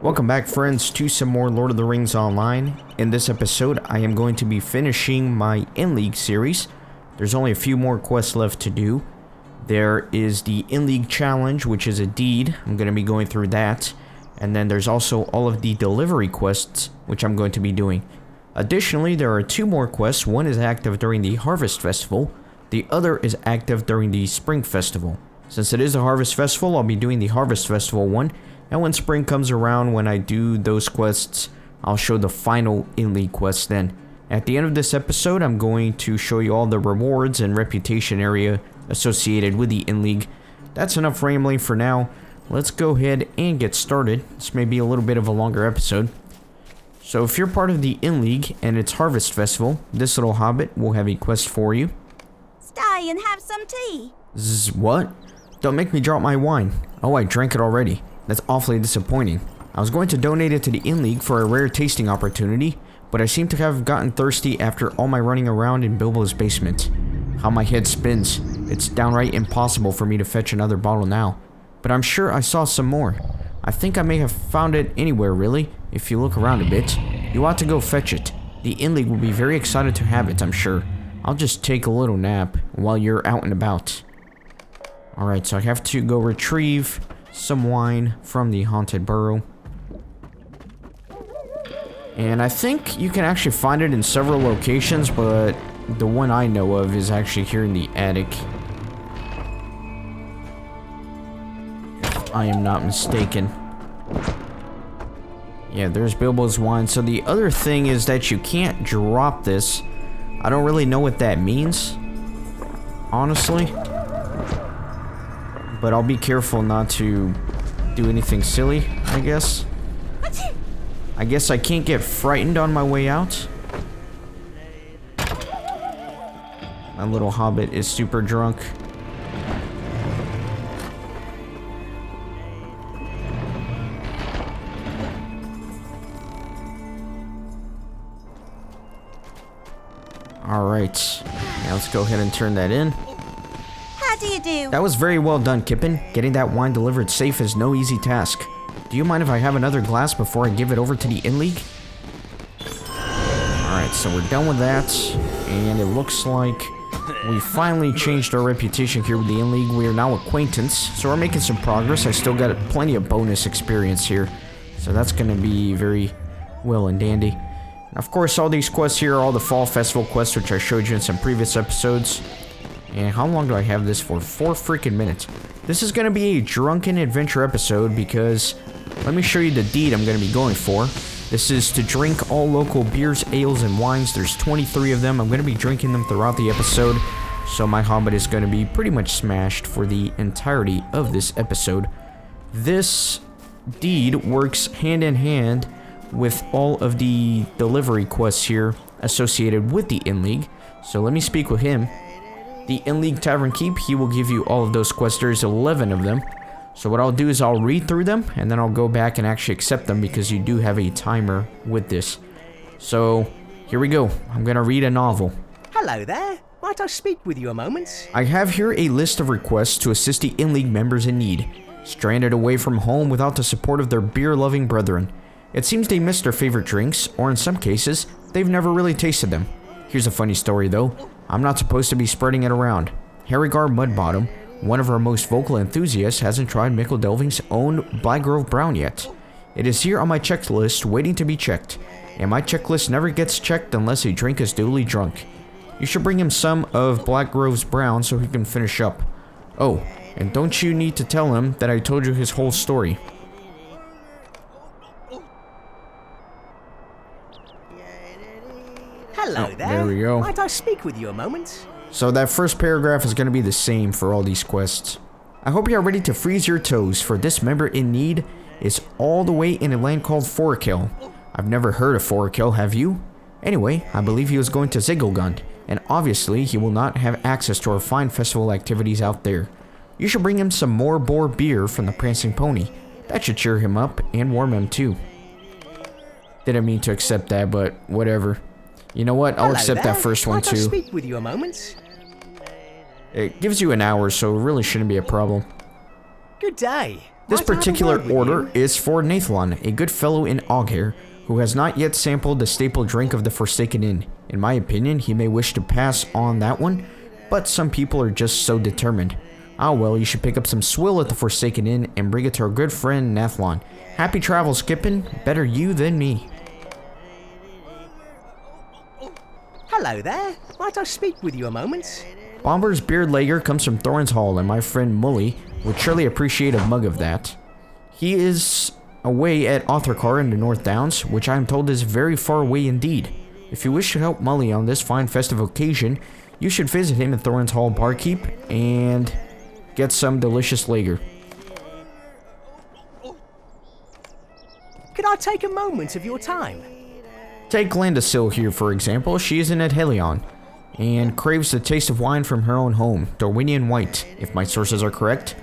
Welcome back, friends, to some more Lord of the Rings Online. In this episode, I am going to be finishing my In-League series. There's only a few more quests left to do. There is the In-League Challenge, which is a deed. I'm going to be going through that. And then there's also all of the delivery quests, which I'm going to be doing. Additionally, there are two more quests. One is active during the Harvest Festival. The other is active during the Spring Festival. Since it is the Harvest Festival, I'll be doing the Harvest Festival one. And when spring comes around, when I do those quests, I'll show the final In-League quests then. At the end of this episode, I'm going to show you all the rewards and reputation area associated with the In-League. That's enough rambling for now. Let's go ahead and get started. This may be a little bit of a longer episode. So if you're part of the In-League and it's Harvest Festival, this little hobbit will have a quest for you. Stay and have some tea. What? Don't make me drop my wine. Oh, I drank it already. That's awfully disappointing. I was going to donate it to the In-League for a rare tasting opportunity, but I seem to have gotten thirsty after all my running around in Bilbo's basement. How my head spins. It's downright impossible for me to fetch another bottle now. But I'm sure I saw some more. I think I may have found it anywhere, really, if you look around a bit. You ought to go fetch it. The In-League will be very excited to have it, I'm sure. I'll just take a little nap while you're out and about. Alright, so I have to go retrieve some wine from the Haunted Burrow. And I think you can actually find it in several locations, but the one I know of is actually here in the attic. If I am not mistaken. Yeah, there's Bilbo's wine. So the other thing is that you can't drop this. I don't really know what that means, honestly. But I'll be careful not to do anything silly, I guess. I guess I can't get frightened on my way out. My little hobbit is super drunk. Alright. Now let's go ahead and turn that in. How do you do? That was very well done, Kippen. Getting that wine delivered safe is no easy task. Do you mind if I have another glass before I give it over to the In-League? Alright, so we're done with that. And it looks like we finally changed our reputation here with the In-League. We are now acquaintance, so we're making some progress. I still got plenty of bonus experience here. So that's going to be very well and dandy. And of course, all these quests here are all the Fall Festival quests, which I showed you in some previous episodes. And how long do I have this for? 4 freaking minutes. This is going to be a drunken adventure episode because let me show you the deed I'm going to be going for. This is to drink all local beers, ales, and wines. There's 23 of them. I'm going to be drinking them throughout the episode. So my hobbit is going to be pretty much smashed for the entirety of this episode. This deed works hand in hand with all of the delivery quests here associated with the In-League. So let me speak with him. The In-League Tavern Keep, he will give you all of those quests. There's 11 of them. So what I'll do is I'll read through them, and then I'll go back and actually accept them because you do have a timer with this. So, here we go. I'm gonna read a novel. Hello there. Might I speak with you a moment? I have here a list of requests to assist the In-League members in need, stranded away from home without the support of their beer-loving brethren. It seems they miss their favorite drinks, or in some cases, they've never really tasted them. Here's a funny story though. I'm not supposed to be spreading it around. Harrygar Mudbottom, one of our most vocal enthusiasts, hasn't tried Mickle Delving's own Black Grove Brown yet. It is here on my checklist waiting to be checked, and my checklist never gets checked unless a drink is duly drunk. You should bring him some of Black Grove's Brown so he can finish up. Oh, and don't you need to tell him that I told you his whole story. Hello there. There we go. Might I speak with you a moment? So that first paragraph is going to be the same for all these quests. I hope you are ready to freeze your toes, for this member in need is all the way in a land called Forkill. I've never heard of Forkill, have you? Anyway, I believe he was going to Ziggelgund, and obviously he will not have access to our fine festival activities out there. You should bring him some more boar beer from the Prancing Pony. That should cheer him up and warm him too. Didn't mean to accept that, but whatever. You know what? I'll accept that first one too. Might I speak with you a moment? It gives you an hour, so it really shouldn't be a problem. Good day. This Might I have a particular word with order you? is for Nathlon, a good fellow in Oghair, who has not yet sampled the staple drink of the Forsaken Inn. In my opinion, he may wish to pass on that one, but some people are just so determined. Ah well, you should pick up some swill at the Forsaken Inn and bring it to our good friend Nathlon. Happy travels, Skippin'. Better you than me. Hello there. Might I speak with you a moment? Bomber's beard lager comes from Thorin's Hall, and my friend Mully would surely appreciate a mug of that. He is away at Authorcar in the North Downs, which I am told is very far away indeed. If you wish to help Mully on this fine festive occasion, you should visit him at Thorin's Hall Barkeep and get some delicious lager. Could I take a moment of your time? Take Glandasil here, for example. She is in at Helion and craves the taste of wine from her own home, Dorwinian White, if my sources are correct.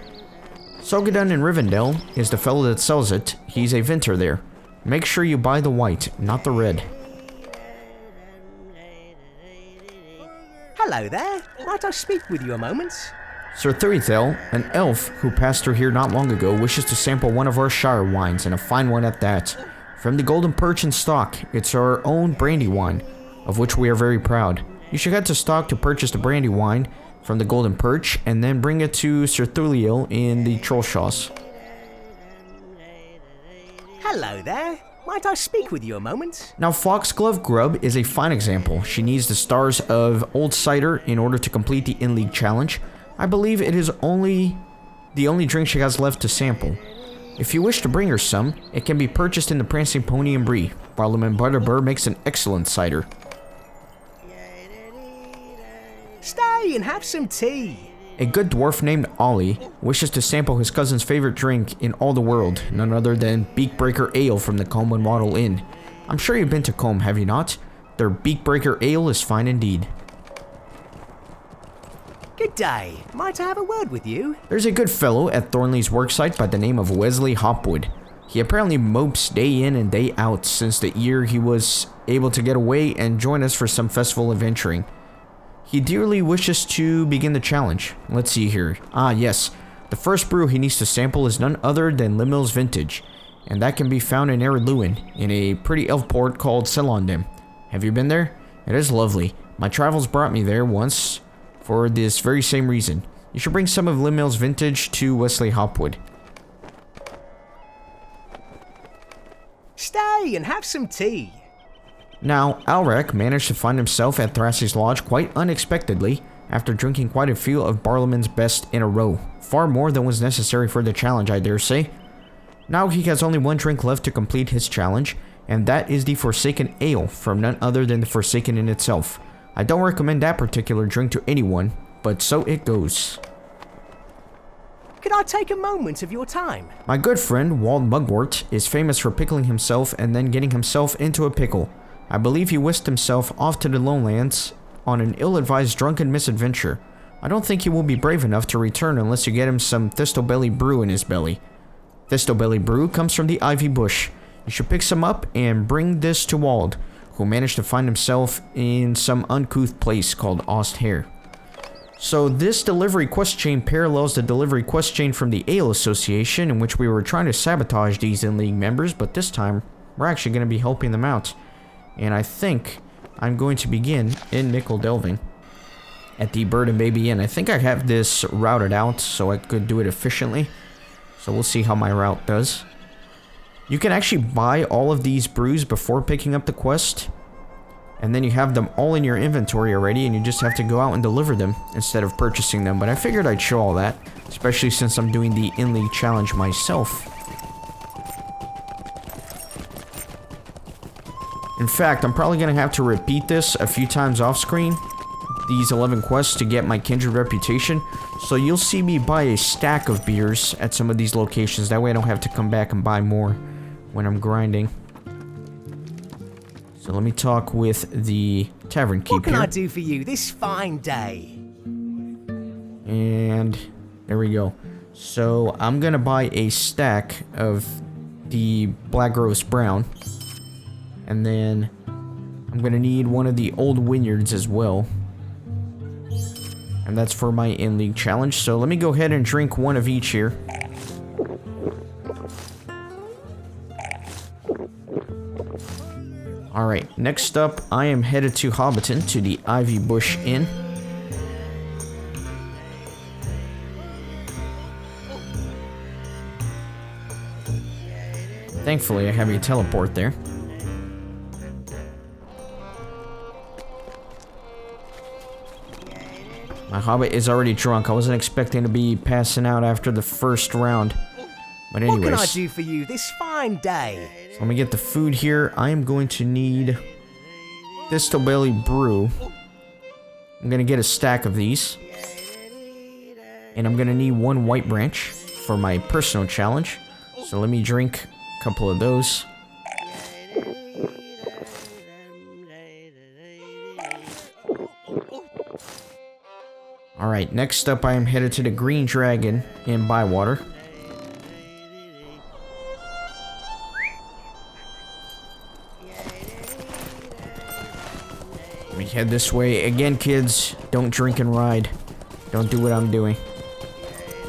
Sogadun in Rivendell is the fellow that sells it. He's a vintner there. Make sure you buy the white, not the red. Hello there. Might I speak with you a moment? Sir Thurithel, an elf who passed through here not long ago, wishes to sample one of our Shire wines, and a fine one at that. From the Golden Perch in Stock, it's our own brandy wine, of which we are very proud. You should head to Stock to purchase the brandy wine from the Golden Perch, and then bring it to Sir Thuliel in the Trollshaws. Hello there. Might I speak with you a moment? Now, Foxglove Grub is a fine example. She needs the stars of Old Cider in order to complete the In-League challenge. I believe it is the only drink she has left to sample. If you wish to bring her some, it can be purchased in the Prancing Pony and Brie. Parliament Butterbur makes an excellent cider. Stay and have some tea. A good dwarf named Ollie wishes to sample his cousin's favorite drink in all the world, none other than Beakbreaker Ale from the Combe and Wattle Inn. I'm sure you've been to Combe, have you not? Their Beakbreaker Ale is fine indeed. Good day. Might I have a word with you? There's a good fellow at Thornley's worksite by the name of Wesley Hopwood. He apparently mopes day in and day out since the year he was able to get away and join us for some festival adventuring. He dearly wishes to begin the challenge. Let's see here. Ah, yes. The first brew he needs to sample is none other than Limil's Vintage, and that can be found in Eredluin, in a pretty elf port called Selondem. Have you been there? It is lovely. My travels brought me there once for this very same reason. You should bring some of Limil's Vintage to Wesley Hopwood. Stay and have some tea. Now, Alrek managed to find himself at Thrassy's Lodge quite unexpectedly after drinking quite a few of Barlaman's best in a row. Far more than was necessary for the challenge, I dare say. Now he has only one drink left to complete his challenge, and that is the Forsaken Ale from none other than the Forsaken Inn itself. I don't recommend that particular drink to anyone, but so it goes. Could I take a moment of your time? My good friend, Wald Mugwort, is famous for pickling himself and then getting himself into a pickle. I believe he whisked himself off to the lowlands on an ill-advised drunken misadventure. I don't think he will be brave enough to return unless you get him some Thistlebelly brew in his belly. Thistlebelly brew comes from the Ivy Bush. You should pick some up and bring this to Wald, who managed to find himself in some uncouth place called Osthair. So this delivery quest chain parallels the delivery quest chain from the Ale Association, in which we were trying to sabotage these in-league members, but this time we're actually going to be helping them out. And I think I'm going to begin in Nickel Delving at the Bird and Baby Inn. I think I have this routed out so I could do it efficiently. So we'll see how my route does. You can actually buy all of these brews before picking up the quest. And then you have them all in your inventory already, and you just have to go out and deliver them instead of purchasing them. But I figured I'd show all that, especially since I'm doing the in-league challenge myself. In fact, I'm probably going to have to repeat this a few times off screen, these 11 quests, to get my kindred reputation. So you'll see me buy a stack of beers at some of these locations. That way I don't have to come back and buy more when I'm grinding. So let me talk with the tavern keep What can here. I do for you this fine day? And there we go. So I'm going to buy a stack of the Black Roast Brown. And then I'm going to need one of the Old Vineyards as well. And that's for my in-league challenge. So let me go ahead and drink one of each here. Alright, next up, I am headed to Hobbiton, to the Ivy Bush Inn. Thankfully, I have a teleport there. My hobbit is already drunk. I wasn't expecting to be passing out after the first round. But anyways. What can I do for you this fine day? So let me get the food here. I am going to need Distilbelly Brew. I'm going to get a stack of these. And I'm going to need 1 White Branch for my personal challenge. So let me drink a couple of those. Alright, next up I am headed to the Green Dragon in Bywater. Let me head this way. Again, kids, don't drink and ride. Don't do what I'm doing.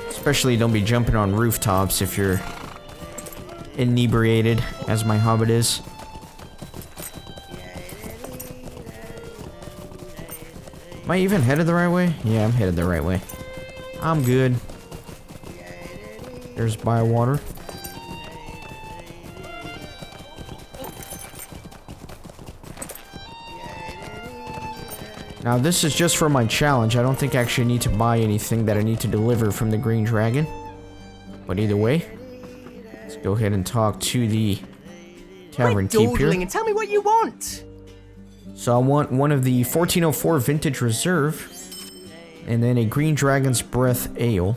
Especially don't be jumping on rooftops if you're inebriated, as my hobbit is. Am I even headed the right way? Yeah, I'm headed the right way. I'm good. There's Bywater. Now this is just for my challenge. I don't think I actually need to buy anything that I need to deliver from the Green Dragon. But either way, let's go ahead and talk to the Tavern Keep here. And tell me what you want. So I want one of the 1404 Vintage Reserve, and then a Green Dragon's Breath Ale.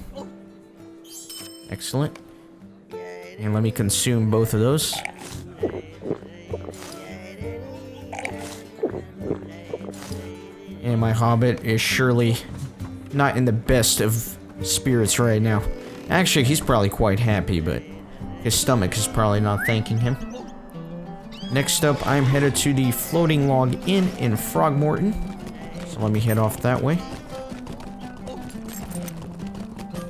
Excellent. And let me consume both of those. And my hobbit is surely not in the best of spirits right now. Actually, he's probably quite happy, but his stomach is probably not thanking him. Next up, I'm headed to the Floating Log Inn in Frogmorton. So let me head off that way.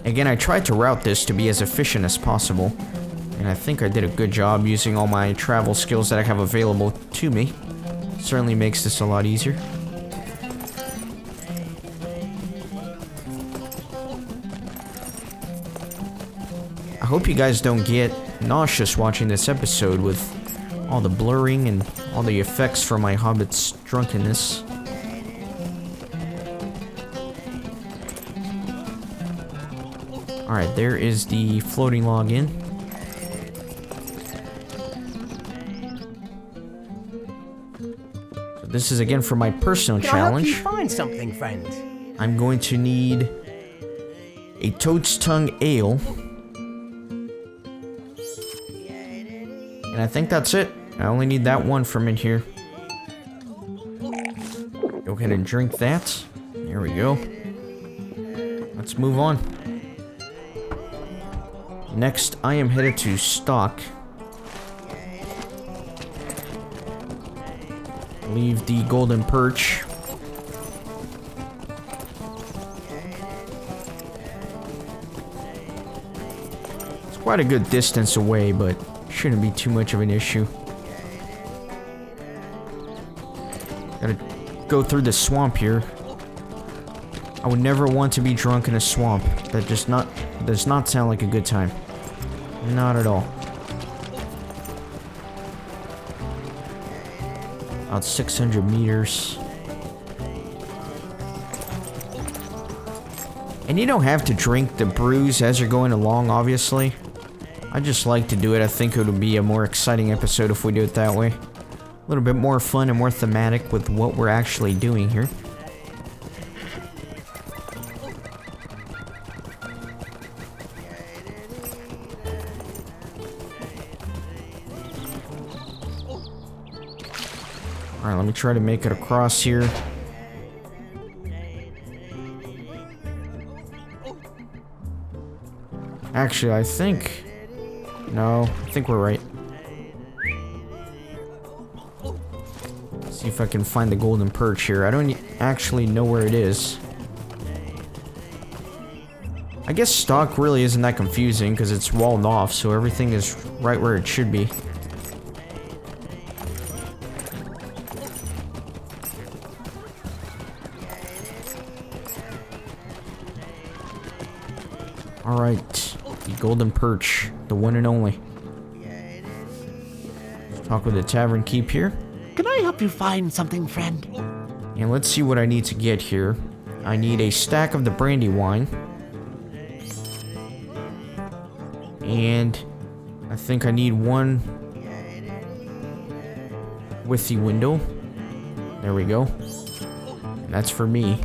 Again, I tried to route this to be as efficient as possible. And I think I did a good job using all my travel skills that I have available to me. Certainly makes this a lot easier. I hope you guys don't get nauseous watching this episode with all the blurring and all the effects from my hobbit's drunkenness. Alright, there is the Floating Log Inn. So this is again for my personal challenge. Can I help you find something, friend? I'm going to need a Toad's Tongue Ale. And I think that's it. I only need that one from in here. Go ahead and drink that. There we go. Let's move on. Next, I am headed to Stock. Leave the Golden Perch. It's quite a good distance away, but shouldn't be too much of an issue. Gotta go through the swamp here. I would never want to be drunk in a swamp. That does not sound like a good time. Not at all. About 600 meters. And you don't have to drink the brews as you're going along, obviously. I just like to do it. I think it would be a more exciting episode if we do it that way. A little bit more fun and more thematic with what we're actually doing here. Alright, let me try to make it across here. Actually, I think... No, I think we're right. See if I can find the Golden Perch here. I don't actually know where it is. I guess Stock really isn't that confusing because it's walled off, so everything is right where it should be. Alright, the golden perch, the one and only. Let's talk with the tavern keep here. Can I help you find something, friend? And let's see what I need to get here. I need a stack of the brandy wine. And I think I need one with the window. There we go. That's for me.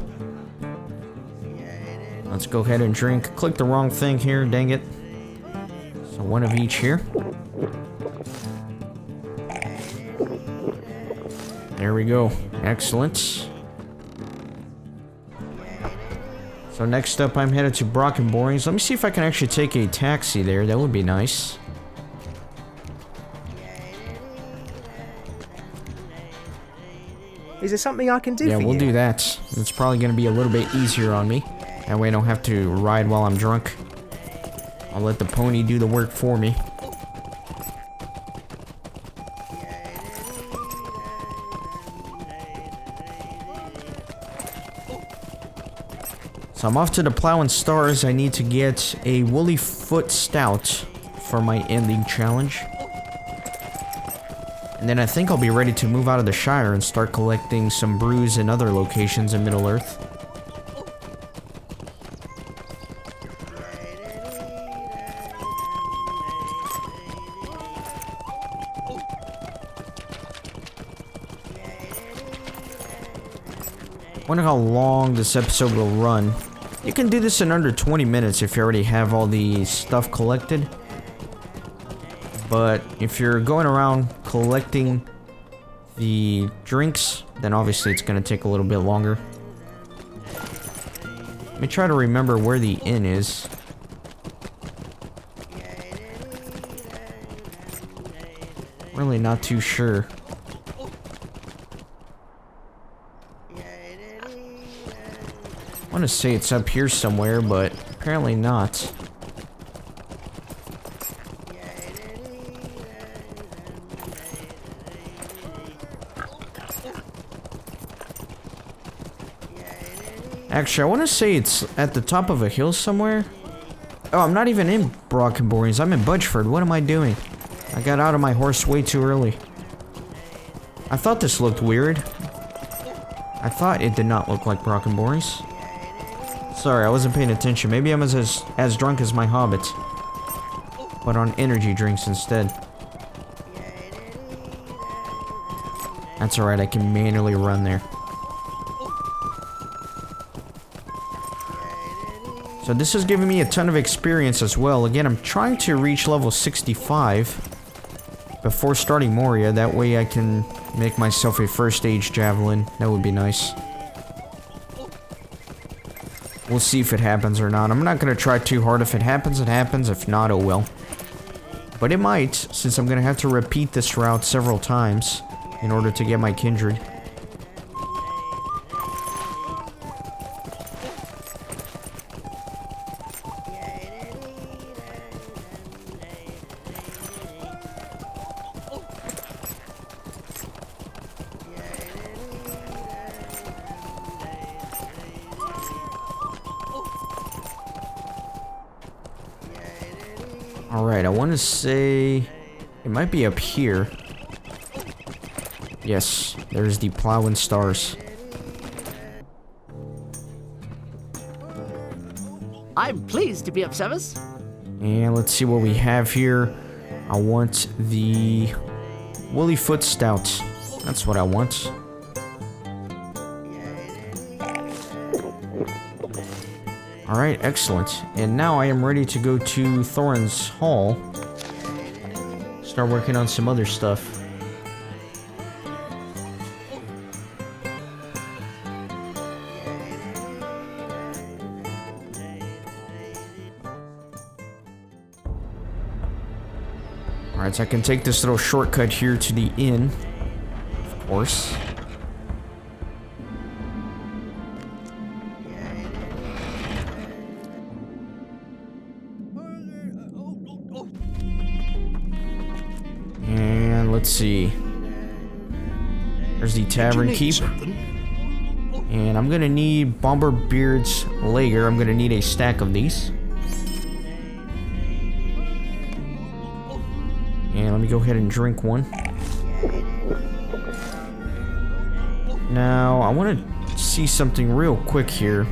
Let's go ahead and drink. Click the wrong thing here, dang it. So one of each here. There we go. Excellent. So next up, I'm headed to Brockenborings. Let me see if I can actually take a taxi there. That would be nice. Is there something I can do for you? Yeah, we'll do that. It's probably going to be a little bit easier on me. That way I don't have to ride while I'm drunk. I'll let the pony do the work for me. So I'm off to the Plow and Stars. I need to get a Woolly Foot Stout for my ending challenge. And then I think I'll be ready to move out of the Shire and start collecting some brews in other locations in Middle-earth. Wonder how long this episode will run. You can do this in under 20 minutes if you already have all the stuff collected. But if you're going around collecting the drinks, then obviously it's going to take a little bit longer. Let me try to remember where the inn is. Really not too sure. I want to say it's up here somewhere, but apparently not. Actually, I want to say it's at the top of a hill somewhere. Oh, I'm not even in Brockenborings. I'm in Budgeford. What am I doing? I got out of my horse way too early. I thought this looked weird. I thought it did not look like Brockenborings. Sorry, I wasn't paying attention. Maybe I'm as drunk as my hobbit. But on energy drinks instead. That's alright, I can manually run there. So this is giving me a ton of experience as well. Again, I'm trying to reach level 65 before starting Moria. That way I can make myself a first age javelin. That would be nice. We'll see if it happens or not. I'm not going to try too hard. If it happens, it happens. If not, oh well. But it might, since I'm going to have to repeat this route several times in order to get my kindred. Alright, I want to say it might be up here. Yes, there's the Plow and Stars. I'm pleased to be of service. And let's see what we have here. I want the Woolly Foot Stout. That's what I want. Alright, excellent. And now I am ready to go to Thorin's Hall. Start working on some other stuff. Alright, so I can take this little shortcut here to the inn. Of course. And let's see. There's the Tavern Keep. And I'm gonna need Bomberbeard's Lager. I'm gonna need a stack of these. let me go ahead and drink one. Now, I want to see something real quick here.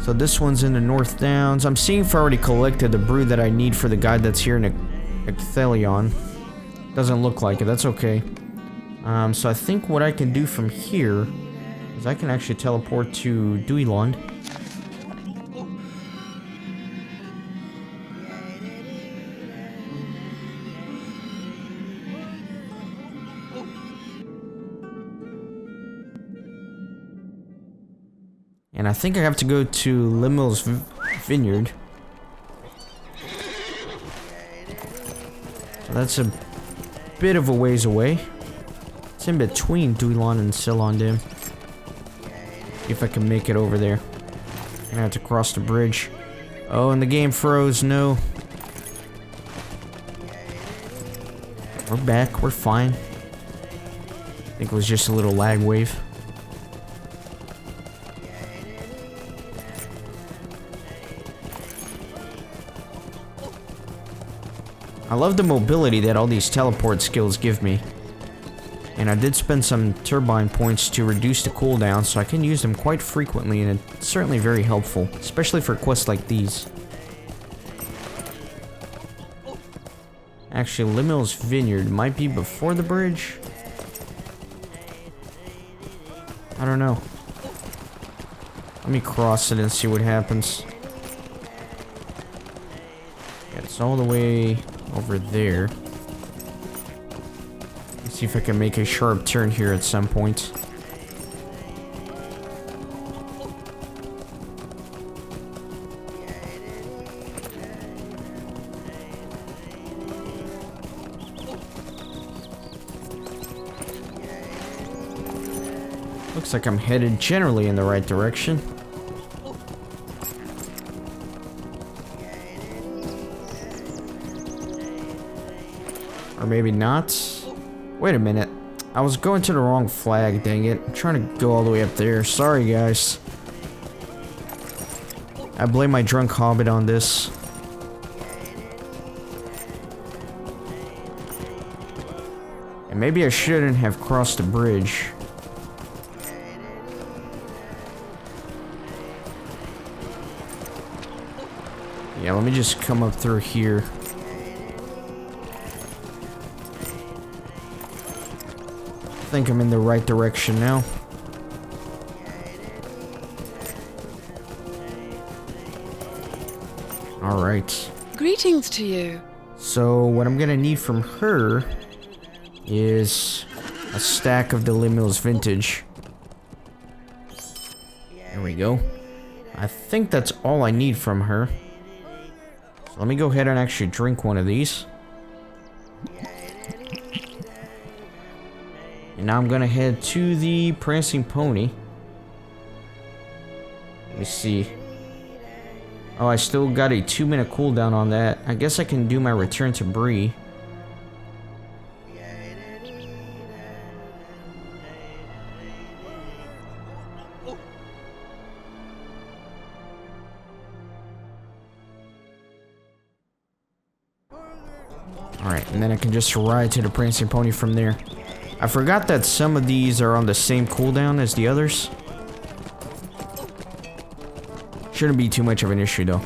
So this one's in the North Downs. I'm seeing if I already collected the brew that I need for the guy that's here in Ecthelion. Doesn't look like it, that's okay. So I think what I can do from here is I can actually teleport to Duilond. And I think I have to go to Lemuel's Vineyard. So that's a bit of a ways away. It's in between Duilon and Silondim. See if I can make it over there. I'm gonna have to cross the bridge. Oh, and the game froze. No. We're back. We're fine. I think it was just a little lag wave. I love the mobility that all these teleport skills give me. And I did spend some turbine points to reduce the cooldown, so I can use them quite frequently, and it's certainly very helpful, especially for quests like these. Actually, Lemuel's Vineyard might be before the bridge. I don't know. Let me cross it and see what happens. Yeah, it's all the way over there. Let's see if I can make a sharp turn here at some point. Looks like I'm headed generally in the right direction. Or maybe not. Wait a minute. I was going to the wrong flag, dang it. I'm trying to go all the way up there. Sorry, guys. I blame my drunk hobbit on this. And maybe I shouldn't have crossed the bridge. Yeah, let me just come up through here. I think I'm in the right direction now. Alright. Greetings to you. So, what I'm gonna need from her is a stack of the Lemuel's Vintage. There we go. I think that's all I need from her. So let me go ahead and actually drink one of these. And now I'm gonna head to the Prancing Pony. Let me see. Oh, I still got a 2-minute cooldown on that. I guess I can do my return to Bree. Alright, and then I can just ride to the Prancing Pony from there. I forgot that some of these are on the same cooldown as the others. Shouldn't be too much of an issue though.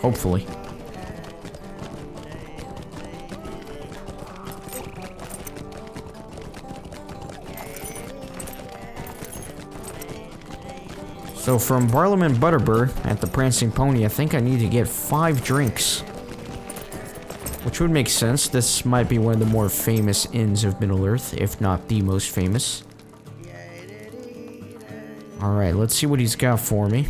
Hopefully. So from Barlam Butterbur at the Prancing Pony, I think I need to get 5 drinks. Which would make sense. This might be one of the more famous inns of Middle-earth, if not the most famous. Alright, let's see what he's got for me.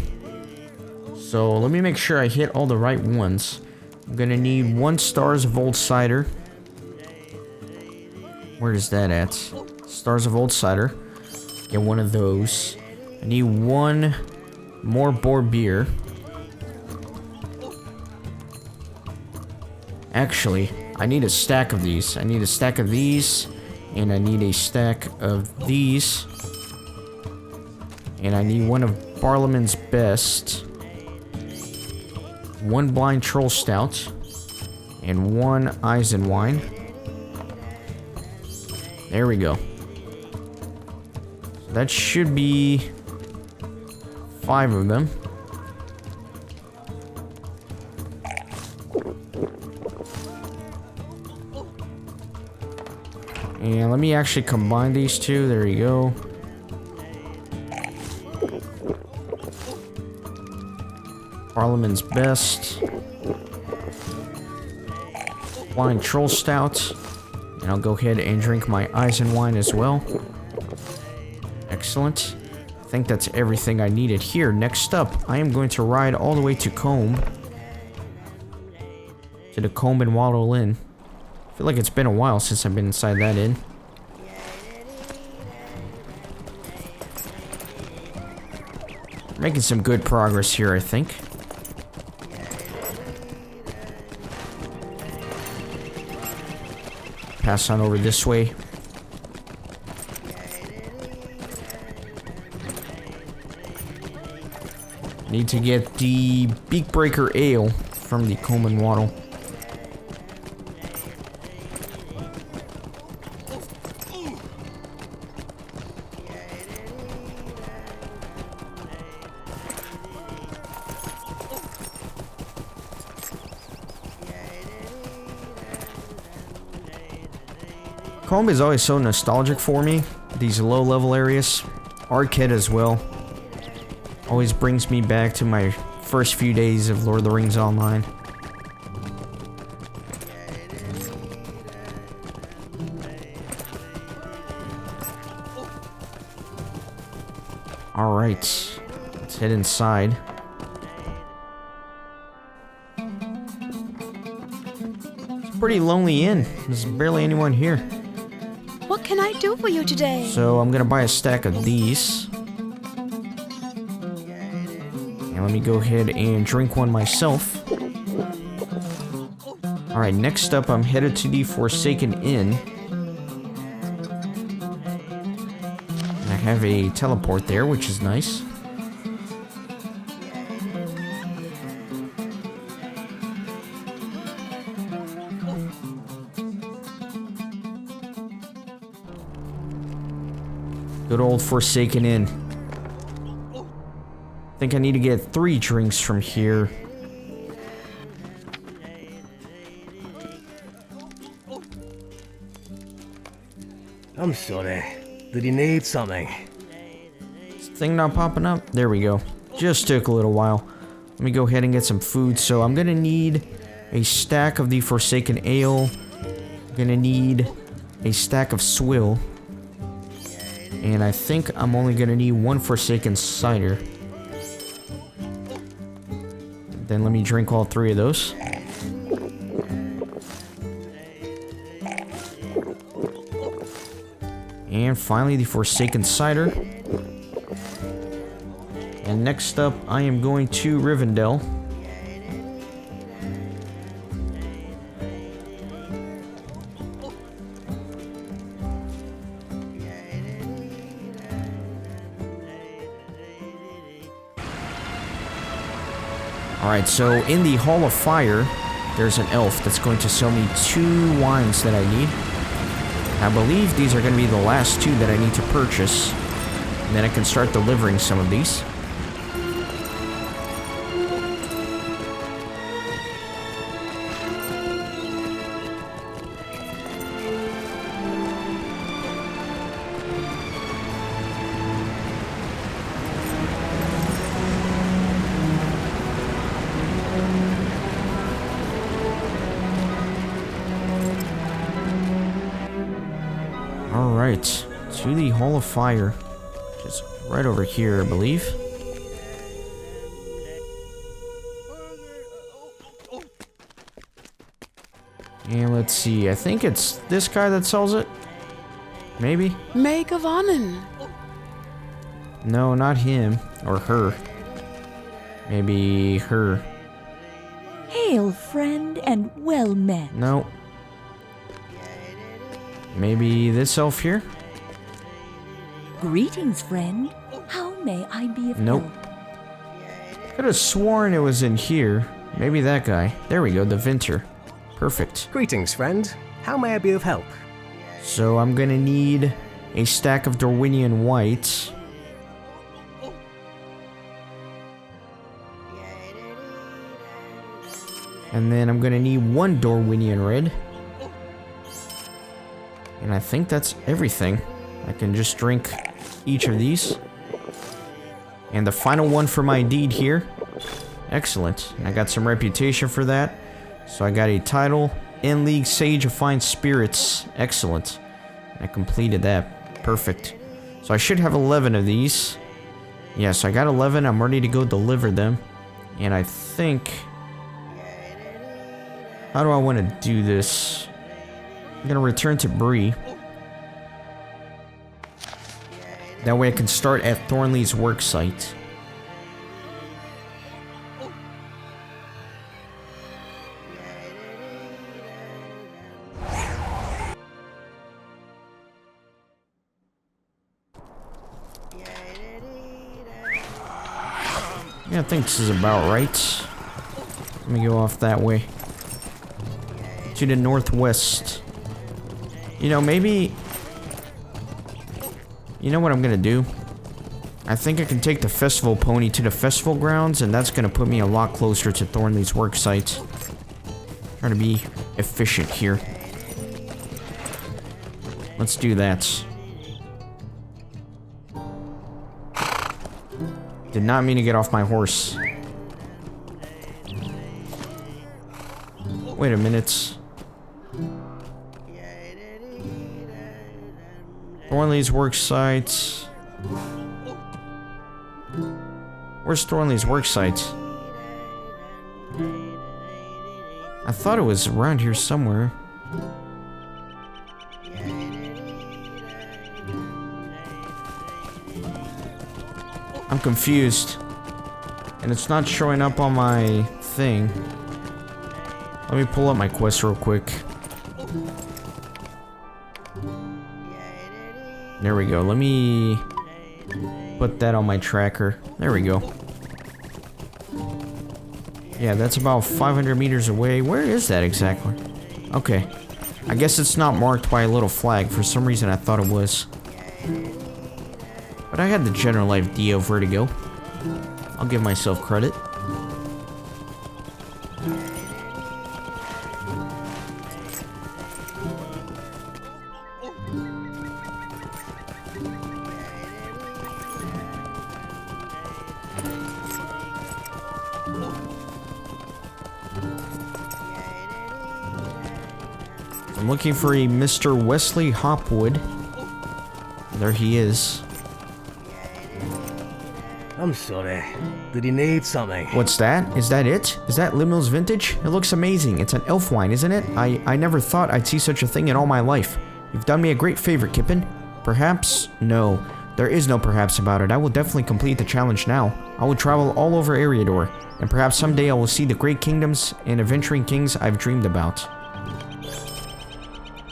So, let me make sure I hit all the right ones. I'm gonna need 1 Stars of Old Cider. Where is that at? Stars of Old Cider. Get 1 of those. I need 1 more Boar Beer. Actually, I need a stack of these. I need a stack of these, and I need a stack of these. And I need 1 of Barlaman's Best. 1 blind troll stout, and 1 Eisenwein. There we go. That should be 5 of them. And let me actually combine these two. There you go. Parliament's Best. Blind Troll Stout. And I'll go ahead and drink my Eisenwein as well. Excellent. I think that's everything I needed here. Next up, I am going to ride all the way to Combe. To the Combe and Waddle Inn. I feel like it's been a while since I've been inside that inn. Making some good progress here, I think. Pass on over this way. Need to get the Beakbreaker Ale from the Combe and Waddle. Combe is always so nostalgic for me. These low-level areas. Arcade as well. Always brings me back to my first few days of Lord of the Rings Online. Alright. Let's head inside. It's a pretty lonely inn. There's barely anyone here. What can I do for you today? So I'm gonna buy a stack of these. And let me go ahead and drink one myself. Alright, next up I'm headed to the Forsaken Inn. I have a teleport there, which is nice. Good old Forsaken Inn. I think I need to get 3 drinks from here. I'm sorry. Did you need something? Is the thing not popping up? There we go. Just took a little while. Let me go ahead and get some food. So I'm gonna need a stack of the Forsaken Ale. I'm gonna need a stack of swill. And I think I'm only gonna need 1 Forsaken Cider. Then let me drink all 3 of those. And finally the Forsaken Cider. And next up I am going to Rivendell. Alright, so in the Hall of Fire, there's an elf that's going to sell me 2 wines that I need. I believe these are going to be the last 2 that I need to purchase. And then I can start delivering some of these. Alright, to the Hall of Fire, which is right over here, I believe. And let's see, I think it's this guy that sells it? Maybe? Make of Annen. No, not him. Or her. Maybe her. Hail, friend, and well met. No. Maybe this elf here? Greetings, friend. How may I be of Nope. help? Could have sworn it was in here. Maybe that guy. There we go, the Vinter. Perfect. Greetings, friend. How may I be of help? So I'm gonna need a stack of Dorwinian white. And then I'm gonna need 1 Dorwinian red. And I think that's everything. I can just drink each of these. And the final one for my deed here. Excellent. And I got some reputation for that. So I got a title, In-League Sage of Fine Spirits. Excellent. I completed that. Perfect. So I should have 11 of these. Yeah, so I got 11. I'm ready to go deliver them. And I think... How do I want to do this? I'm gonna return to Bree. That way I can start at Thornley's worksite. Yeah, I think this is about right. Let me go off that way. To the northwest. You know, maybe... You know what I'm gonna do? I think I can take the festival pony to the festival grounds, and that's gonna put me a lot closer to Thornley's worksite. Trying to be efficient here. Let's do that. Did not mean to get off my horse. Wait a minute. Thornley's worksite. Where's Thornley's worksite? I thought it was around here somewhere. I'm confused. And it's not showing up on my thing. Let me pull up my quest real quick. There we go. Let me put that on my tracker. There we go. Yeah, that's about 500 meters away. Where is that exactly? Okay. I guess it's not marked by a little flag. For some reason, I thought it was. But I had the general idea of where to go. I'll give myself credit. I'm looking for a Mr. Wesley Hopwood. There he is. I'm sorry. Did he need something? What's that? Is that it? Is that Limel's vintage? It looks amazing. It's an elf wine, isn't it? I never thought I'd see such a thing in all my life. You've done me a great favor, Kippen. Perhaps? No. There is no perhaps about it. I will definitely complete the challenge now. I will travel all over Eriador, and perhaps someday I will see the great kingdoms and adventuring kings I've dreamed about.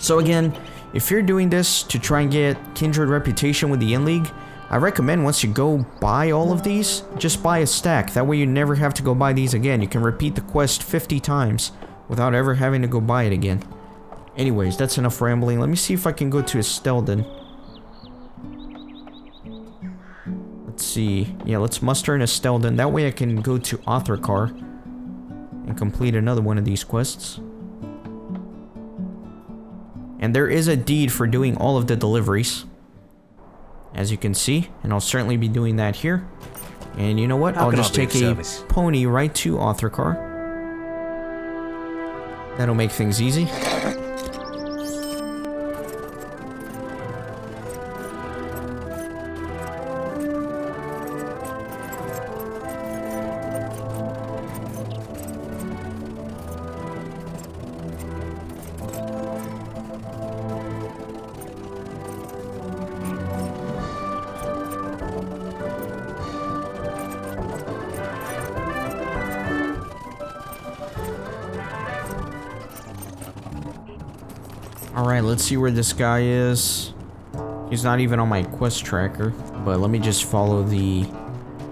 So again, if you're doing this to try and get kindred reputation with the In-League, I recommend once you go buy all of these, just buy a stack. That way you never have to go buy these again. You can repeat the quest 50 times without ever having to go buy it again. Anyways, that's enough rambling. Let me see if I can go to Estelden. Let's see. Yeah, let's muster in Estelden. That way I can go to Othrakar and complete another one of these quests. And there is a deed for doing all of the deliveries, as you can see, and I'll certainly be doing that here. And you know what? I'll just take a pony right to Othrakar. That'll make things easy. Alright, let's see where this guy is. He's not even on my quest tracker, but let me just follow the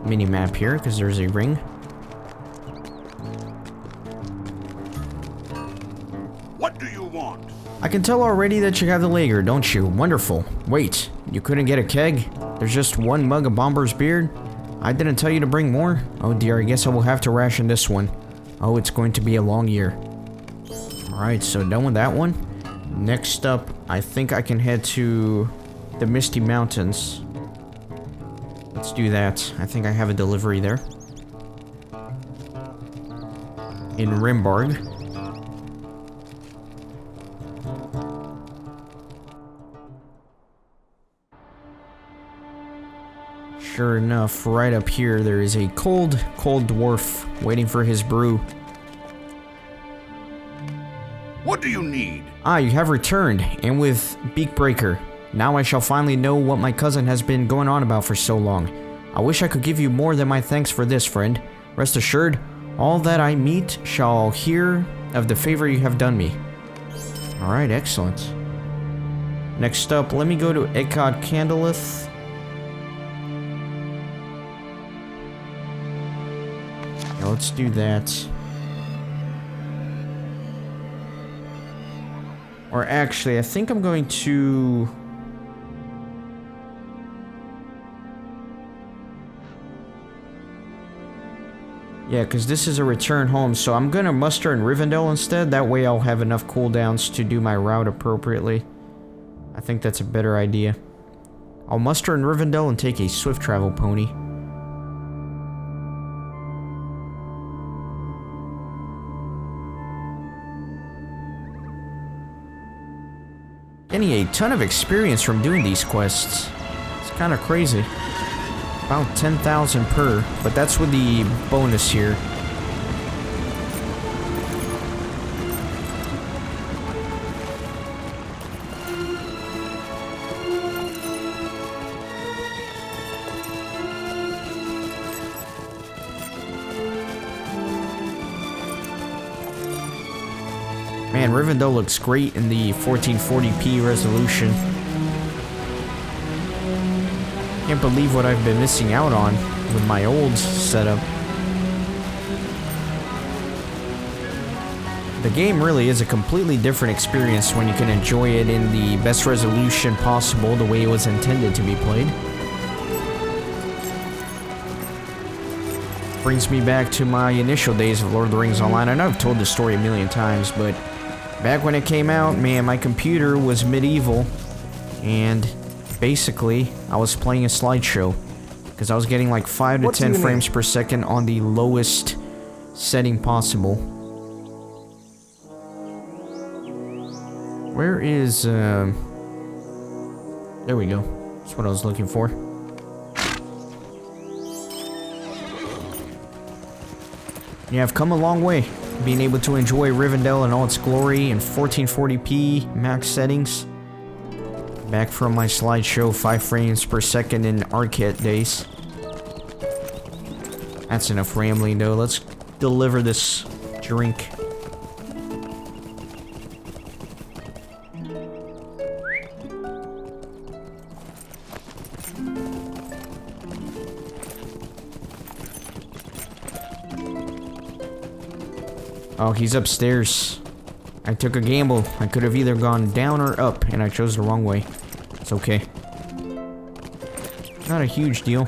mini-map here, because there's a ring. I can tell already that you have the lager, don't you? Wonderful. Wait, you couldn't get a keg? There's just one mug of Bomber's beard? I didn't tell you to bring more? Oh dear, I guess I will have to ration this one. Oh, it's going to be a long year. Alright, so done with that one. Next up, I think I can head to the Misty Mountains. Let's do that. I think I have a delivery there. In Rimbarg. Sure enough, right up here there is a cold dwarf waiting for his brew. What do you need? Ah, you have returned, and with Beakbreaker. Now I shall finally know what my cousin has been going on about for so long. I wish I could give you more than my thanks for this, friend. Rest assured, all that I meet shall hear of the favor you have done me. Alright, excellent. Next up, let me go to Ekad Candleth. Yeah, let's do that. Or actually, I think I'm going to... Yeah, because this is a return home, so I'm gonna muster in Rivendell instead. That way I'll have enough cooldowns to do my route appropriately. I think that's a better idea. I'll muster in Rivendell and take a swift travel pony. Getting a ton of experience from doing these quests. It's kind of crazy. About 10,000 per, but that's with the bonus here. Man, Rivendell looks great in the 1440p resolution. Can't believe what I've been missing out on with my old setup. The game really is a completely different experience when you can enjoy it in the best resolution possible, the way it was intended to be played. Brings me back to my initial days of Lord of the Rings Online. I know I've told this story a million times, but back when it came out, man, my computer was medieval, and basically, I was playing a slideshow, because I was getting like 5 to 10 frames per second on the lowest setting possible. Where is, there we go. That's what I was looking for. Yeah, I've come a long way, being able to enjoy Rivendell in all its glory in 1440p max settings. Back from my slideshow 5 frames per second in arcade days. That's enough rambling though. Let's deliver this drink. Oh, he's upstairs. I took a gamble. I could have either gone down or up, and I chose the wrong way. It's okay. Not a huge deal.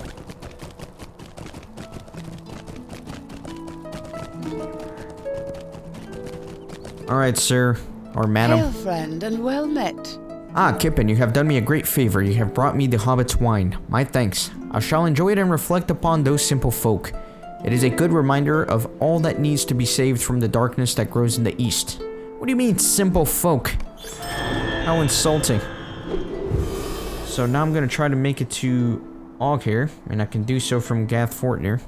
Alright, sir. Or madam. Hail, friend, and well met. Ah, Kippen, you have done me a great favor. You have brought me the Hobbit's wine. My thanks. I shall enjoy it and reflect upon those simple folk. It is a good reminder of all that needs to be saved from the darkness that grows in the east. What do you mean, simple folk? How insulting. So now I'm gonna try to make it to Oghair, and I can do so from Gath Fortnir.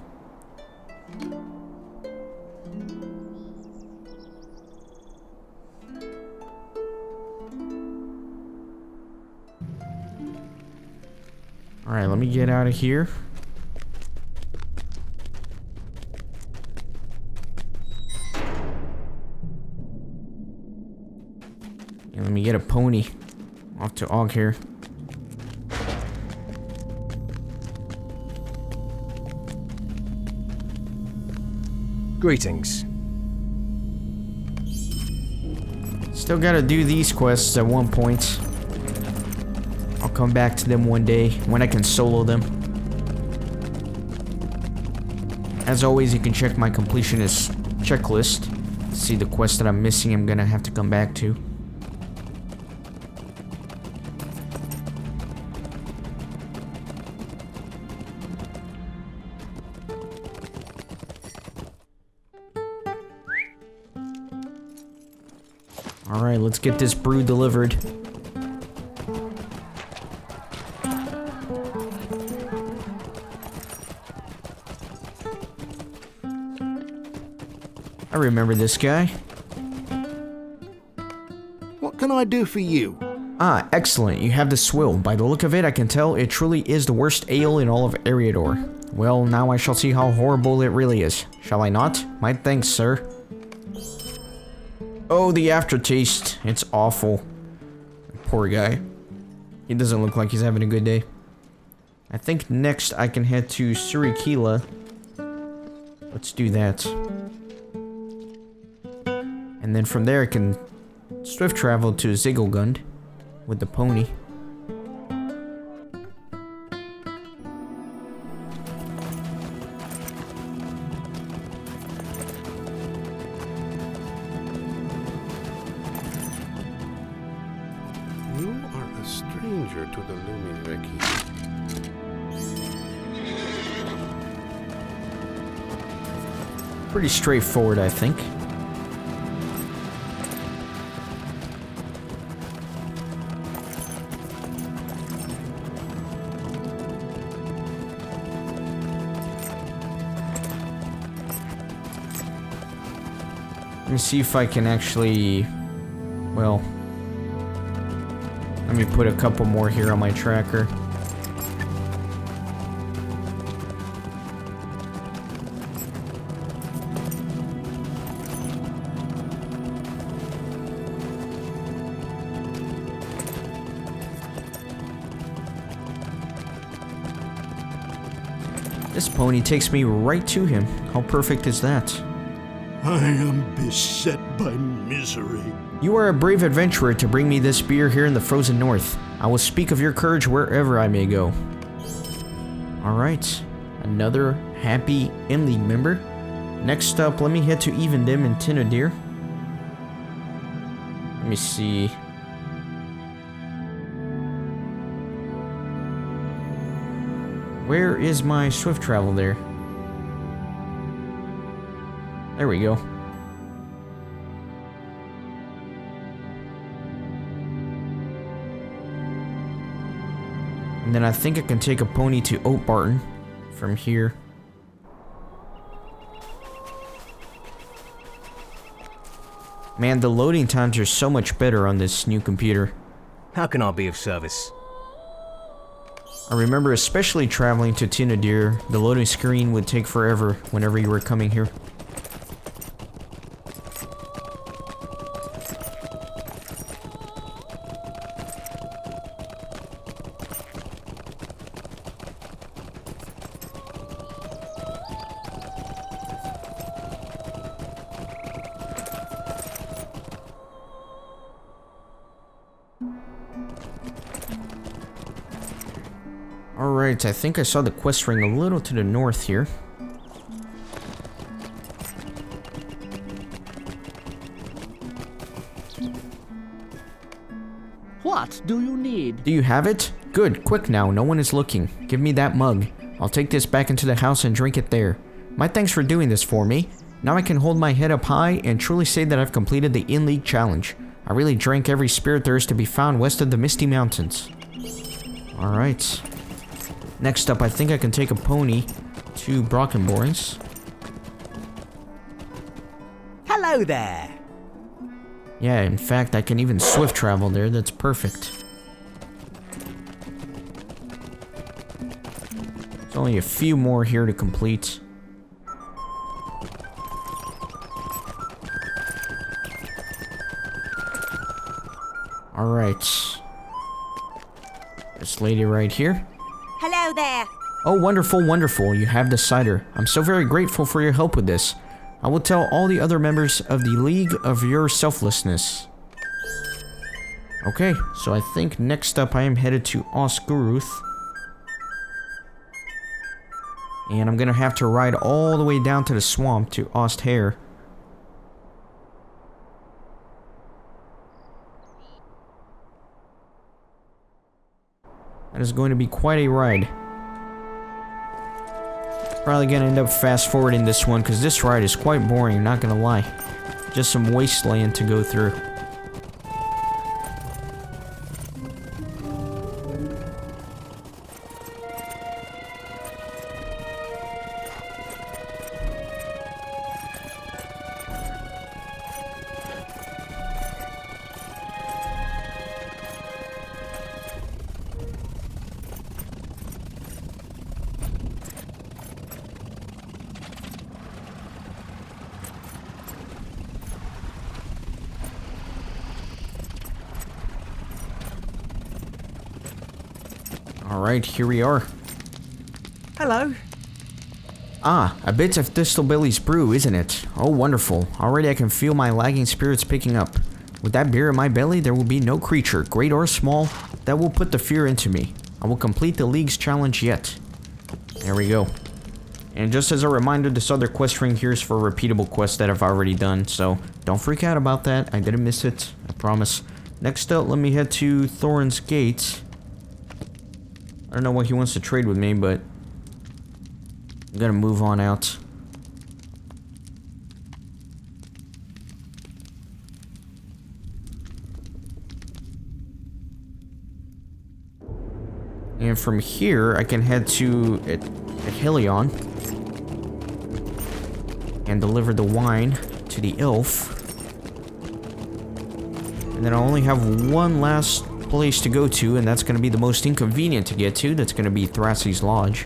Alright, let me get out of here. And let me get a pony. Off to Oghair. Greetings. Still gotta do these quests at one point. I'll come back to them one day when I can solo them. As always, you can check my completionist checklist to see the quests that I'm missing. I'm gonna have to come back to. Alright, let's get this brew delivered. I remember this guy. What can I do for you? Ah, excellent. You have the swill. By the look of it, I can tell it truly is the worst ale in all of Eriador. Well, now I shall see how horrible it really is. Shall I not? My thanks, sir. Oh, the aftertaste. It's awful. Poor guy. He doesn't look like he's having a good day. I think next I can head to Surikila. Let's do that. And then from there I can swift travel to Ziggelgund with the pony. You are a stranger to the Lumiveki. Pretty straightforward, I think. Let me see if I can actually, well, let me put a couple more here on my tracker. This pony takes me right to him. How perfect is that? I am beset by misery. You are a brave adventurer to bring me this beer here in the frozen north. I will speak of your courage wherever I may go. Alright, another happy in-league member. Next up, let me head to Evendim and Tinodir. Let me see. Where is my swift travel there? There we go. And then I think I can take a pony to Oatbarton from here. Man, the loading times are so much better on this new computer. How can I be of service? I remember especially traveling to Tinodir, the loading screen would take forever whenever you were coming here. Alright, I think I saw the quest ring a little to the north here. What do you need? Do you have it? Good, quick now, no one is looking. Give me that mug. I'll take this back into the house and drink it there. My thanks for doing this for me. Now I can hold my head up high and truly say that I've completed the in-league challenge. I really drank every spirit there is to be found west of the Misty Mountains. Alright. Next up, I think I can take a pony to Brockenborns. Hello there. Yeah, in fact, I can even swift travel there. That's perfect. There's only a few more here to complete. Alright. This lady right here. Hello there. Oh, wonderful, wonderful. You have the cider. I'm so very grateful for your help with this. I will tell all the other members of the League of your selflessness. Okay, so I think next up I am headed to Osguruth. And I'm gonna have to ride all the way down to the swamp to Osthair. That is going to be quite a ride. Probably gonna end up fast forwarding this one because this ride is quite boring, not gonna lie. Just some wasteland to go through. Alright, here we are. Hello. Ah, a bit of Distilbilly's brew, isn't it? Oh, wonderful. Already I can feel my lagging spirits picking up. With that beer in my belly, there will be no creature, great or small, that will put the fear into me. I will complete the League's challenge yet. There we go. And just as a reminder, this other quest ring here is for repeatable quests that I've already done, so don't freak out about that. I didn't miss it, I promise. Next up, let me head to Thorin's Gate. I don't know what he wants to trade with me, but I'm gonna move on out. And from here, I can head to Helion and deliver the wine to the elf. And then I only have one last place to go to, and that's going to be the most inconvenient to get to. That's going to be Thrassy's Lodge.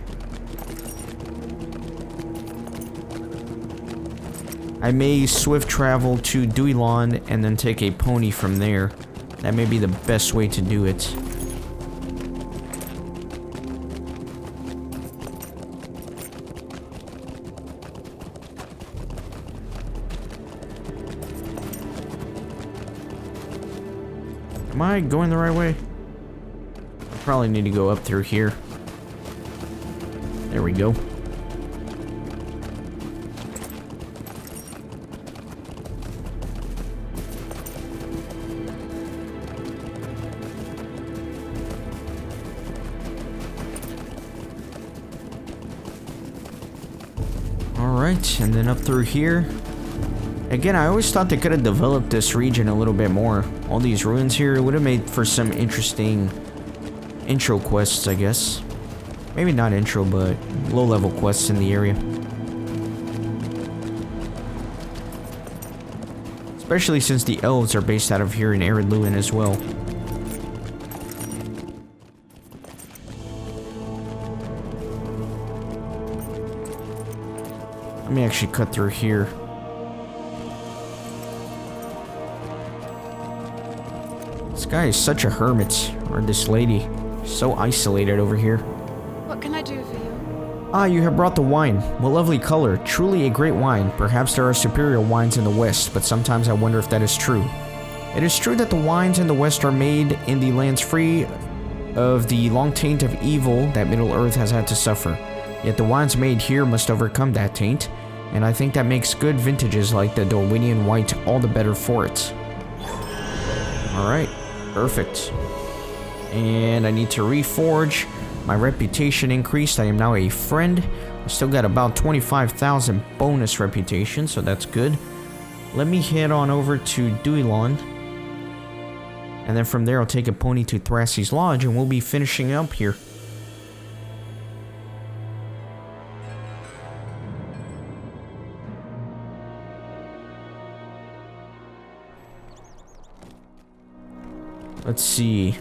I may swift travel to Duilon and then take a pony from there. That may be the best way to do it. Am I going the right way? I probably need to go up through here. There we go. Alright, and then up through here. Again, I always thought they could have developed this region a little bit more. All these ruins here would have made for some interesting intro quests, I guess. Maybe not intro, but low-level quests in the area. Especially since the elves are based out of here in Ered Luin as well. Let me actually cut through here. This guy is such a hermit, or this lady. So isolated over here. What can I do for you? Ah, you have brought the wine. What lovely color. Truly a great wine. Perhaps there are superior wines in the West, but sometimes I wonder if that is true. It is true that the wines in the West are made in the lands free of the long taint of evil that Middle-earth has had to suffer. Yet the wines made here must overcome that taint, and I think that makes good vintages like the Dorwinian White all the better for it. Alright. Perfect. And I need to reforge. My reputation increased. I am now a friend. I still got about 25,000 bonus reputation, so that's good. Let me head on over to Duilon. And then from there I'll take a pony to Thrassy's Lodge and we'll be finishing up here. Let's see.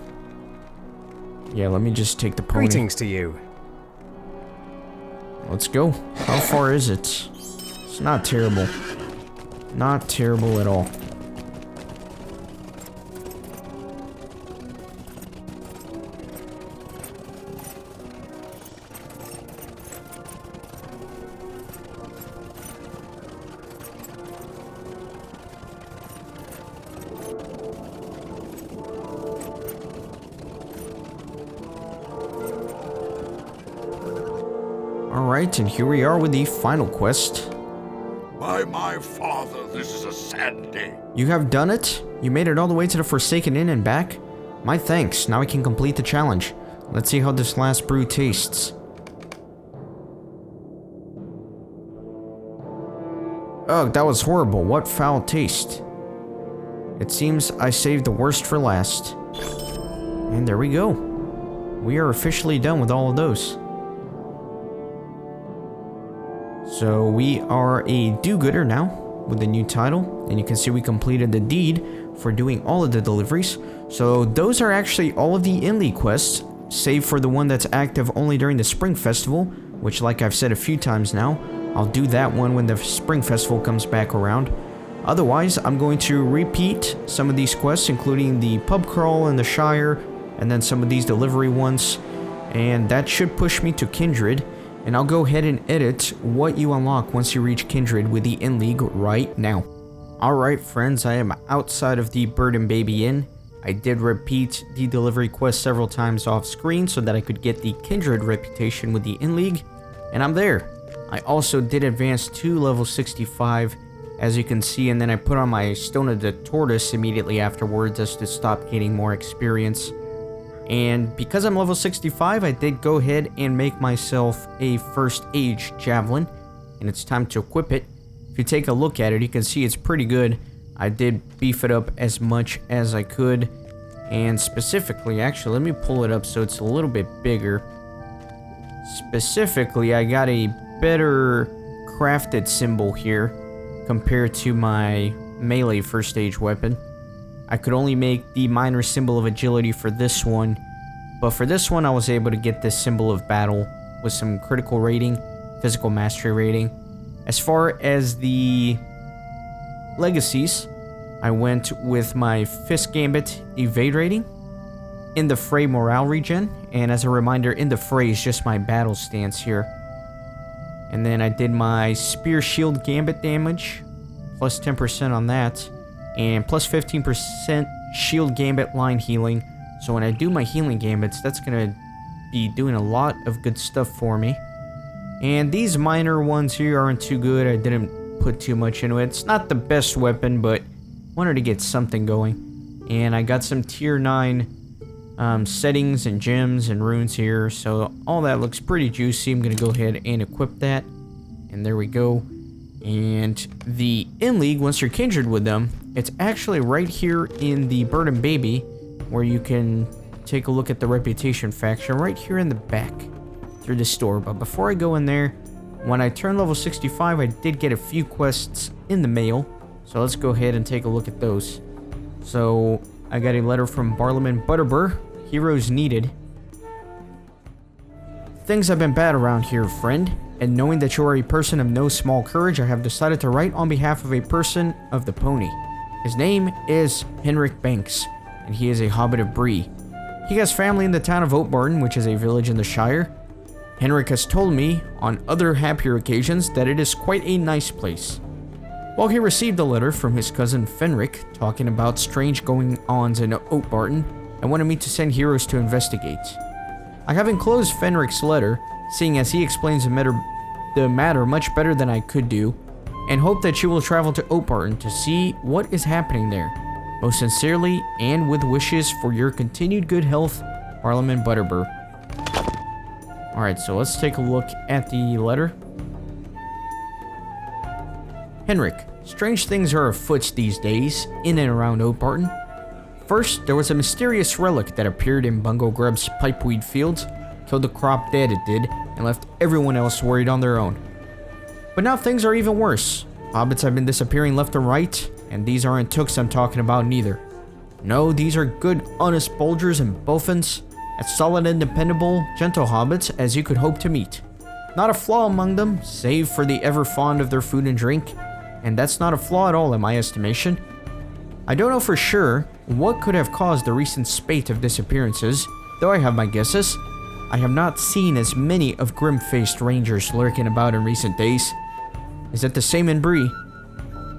Yeah, let me just take the pony. Greetings to you. Let's go. How far is it? It's not terrible. Not terrible at all. Alright, and here we are with the final quest. By my father, this is a sad day. You have done it? You made it all the way to the Forsaken Inn and back? My thanks, now I can complete the challenge. Let's see how this last brew tastes. Ugh, that was horrible. What foul taste. It seems I saved the worst for last. And there we go. We are officially done with all of those. So we are a do-gooder now with the new title. And you can see we completed the deed for doing all of the deliveries. So those are actually all of the Inley quests, save for the one that's active only during the Spring Festival, which, like I've said a few times now, I'll do that one when the Spring Festival comes back around. Otherwise, I'm going to repeat some of these quests, including the pub crawl in the Shire, and then some of these delivery ones. And that should push me to Kindred. And I'll go ahead and edit what you unlock once you reach Kindred with the Inn League right now. Alright friends, I am outside of the Bird and Baby Inn. I did repeat the delivery quest several times off screen so that I could get the Kindred reputation with the Inn League. And I'm there. I also did advance to level 65, as you can see, and then I put on my Stone of the Tortoise immediately afterwards as to stop gaining more experience. And because I'm level 65, I did go ahead and make myself a First Age Javelin, and it's time to equip it. If you take a look at it, you can see it's pretty good. I did beef it up as much as I could, and specifically, actually, let me pull it up so it's a little bit bigger. Specifically, I got a better crafted symbol here compared to my melee first age weapon. I could only make the minor symbol of agility for this one, but for this one I was able to get this symbol of battle with some critical rating, physical mastery rating. As far as the legacies, I went with my Fist Gambit evade rating, in the Fray morale regen, and as a reminder, in the Fray is just my battle stance here. And then I did my Spear Shield Gambit damage, plus 10% on that, and plus 15% Shield Gambit line healing. So when I do my healing gambits, that's gonna be doing a lot of good stuff for me. And these minor ones here aren't too good. I didn't put too much into it. It's not the best weapon, but wanted to get something going. And I got some tier 9 settings and gems and runes here, so all that looks pretty juicy. I'm gonna go ahead and equip that, and there we go. And the Inn League, once you're kindred with them, it's actually right here in the Bird and Baby, where you can take a look at the reputation faction right here in the back through the store. But before I go in there, when I turned level 65, I did get a few quests in the mail, so let's go ahead and take a look at those. So I got a letter from Barlaman Butterbur. Heroes needed. Things have been bad around here, friend, and knowing that you are a person of no small courage, I have decided to write on behalf of a person of the pony. His name is Henrik Banks, and he is a hobbit of Bree. He has family in the town of Oatbarton, which is a village in the Shire. Henrik has told me, on other happier occasions, that it is quite a nice place. Well, he received a letter from his cousin Fenric, talking about strange going-ons in Oatbarton, and wanted me to send heroes to investigate. I have enclosed Fenric's letter, seeing as he explains the matter much better than I could do, and hope that you will travel to Oatbarton to see what is happening there. Most sincerely, and with wishes for your continued good health, Barlaman Butterbur. Alright, so let's take a look at the letter. Henrik, strange things are afoot these days, in and around Oatbarton. First, there was a mysterious relic that appeared in Bungo Grub's pipeweed fields, killed the crop dead it did, and left everyone else worried on their own. But now things are even worse. Hobbits have been disappearing left and right, and these aren't tooks I'm talking about neither. No, these are good, honest Bolgers and Bofins, as solid and dependable, gentle hobbits as you could hope to meet. Not a flaw among them, save for the ever fond of their food and drink, and that's not a flaw at all in my estimation. I don't know for sure what could have caused the recent spate of disappearances, though I have my guesses. I have not seen as many of grim-faced rangers lurking about in recent days. Is that the same in Bree?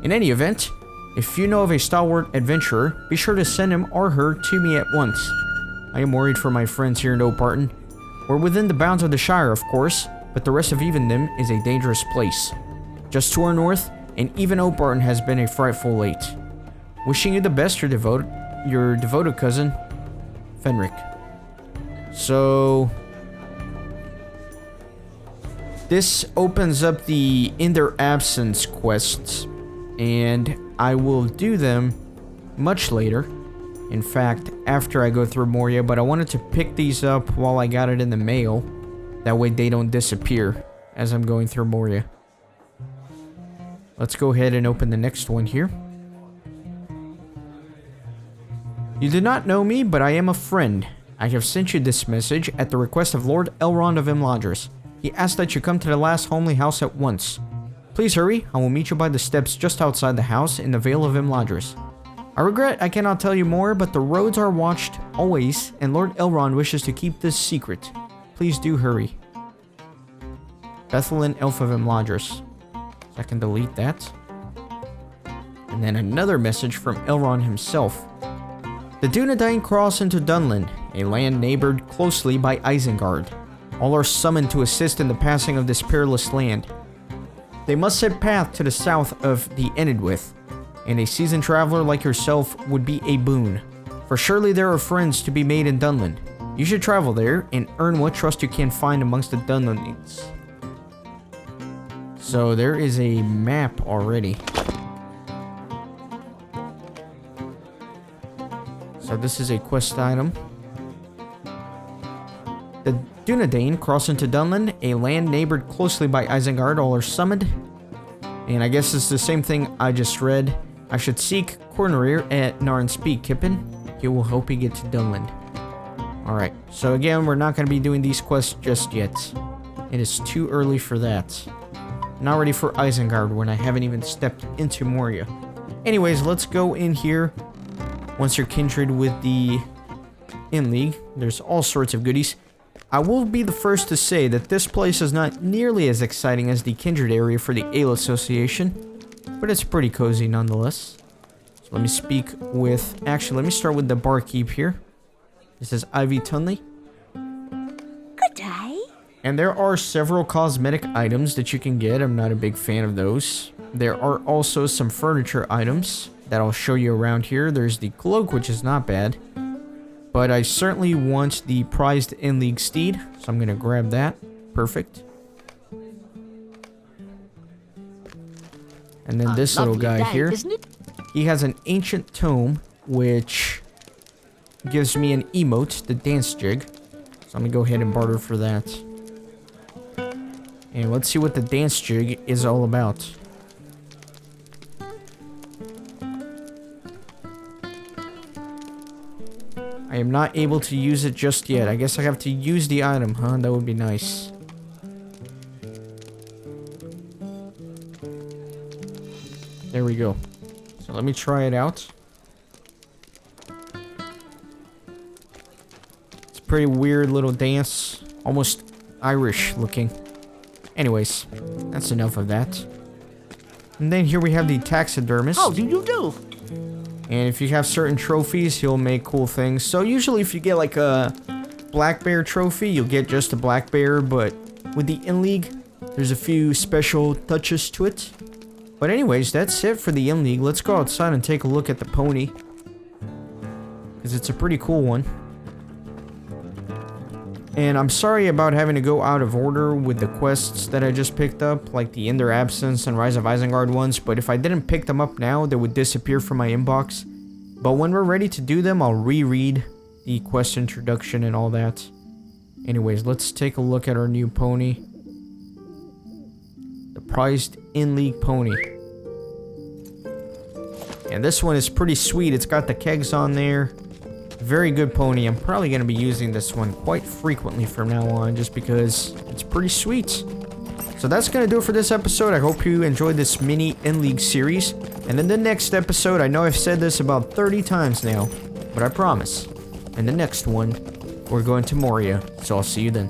In any event, if you know of a stalwart adventurer, be sure to send him or her to me at once. I am worried for my friends here in Oatbarton. We're within the bounds of the Shire, of course, but the rest of Evendom is a dangerous place. Just to our north, an even Oatbarn has been a frightful late. Wishing you the best, your devoted cousin, Fenric. So this opens up the In Their Absence quests, and I will do them much later. In fact, after I go through Moria, but I wanted to pick these up while I got it in the mail. That way they don't disappear as I'm going through Moria. Let's go ahead and open the next one here. You do not know me, but I am a friend. I have sent you this message at the request of Lord Elrond of Imladris. He asked that you come to the last homely house at once. Please hurry, I will meet you by the steps just outside the house in the Vale of Imladris. I regret I cannot tell you more, but the roads are watched always, and Lord Elrond wishes to keep this secret. Please do hurry. Bethlin, Elf of Imladris. So I can delete that. And then another message from Elrond himself. The Dunedain cross into Dunland, a land neighbored closely by Isengard. All are summoned to assist in the passing of this perilous land. They must set path to the south of the Enidwith, and a seasoned traveler like yourself would be a boon. For surely there are friends to be made in Dunland. You should travel there and earn what trust you can find amongst the Dunlandians. So there is a map already. So this is a quest item. The Dunedain cross into Dunland, a land neighbored closely by Isengard. All are summoned. And I guess it's the same thing I just read. I should seek Cornerir at Narnspeak Kippen. He will help you get to Dunland. Alright, so again, we're not going to be doing these quests just yet. It is too early for that. Not ready for Isengard when I haven't even stepped into Moria. Anyways, let's go in here. Once you're kindred with the In League, there's all sorts of goodies. I will be the first to say that this place is not nearly as exciting as the kindred area for the Ale Association, but it's pretty cozy nonetheless. So let me speak with... Actually, let me start with the barkeep here. This is Ivy Tunley. Good day. And there are several cosmetic items that you can get. I'm not a big fan of those. There are also some furniture items that I'll show you around here. There's the cloak, which is not bad. But I certainly want the prized In League steed, so I'm going to grab that. Perfect. And then this little guy here. He has an ancient tome, which gives me an emote, the dance jig. So I'm going to go ahead and barter for that. And let's see what the dance jig is all about. I am not able to use it just yet. I guess I have to use the item, huh? That would be nice. There we go. So let me try it out. It's a pretty weird little dance. Almost Irish looking. Anyways, that's enough of that. And then here we have the taxidermist. How do you do? And if you have certain trophies, he'll make cool things. So usually if you get like a black bear trophy, you'll get just a black bear. But with the In League, there's a few special touches to it. But anyways, that's it for the In League. Let's go outside and take a look at the pony. Because it's a pretty cool one. And I'm sorry about having to go out of order with the quests that I just picked up, like the In Their Absence and Rise of Isengard ones, but if I didn't pick them up now, they would disappear from my inbox. But when we're ready to do them, I'll reread the quest introduction and all that. Anyways, let's take a look at our new pony. The prized In League pony. And this one is pretty sweet. It's got the kegs on there. Very good pony. I'm probably going to be using this one quite frequently from now on just because it's pretty sweet. So that's going to do it for this episode. I hope you enjoyed this mini In League series. And in the next episode, I know I've said this about 30 times now, but I promise, in the next one, we're going to Moria. So I'll see you then.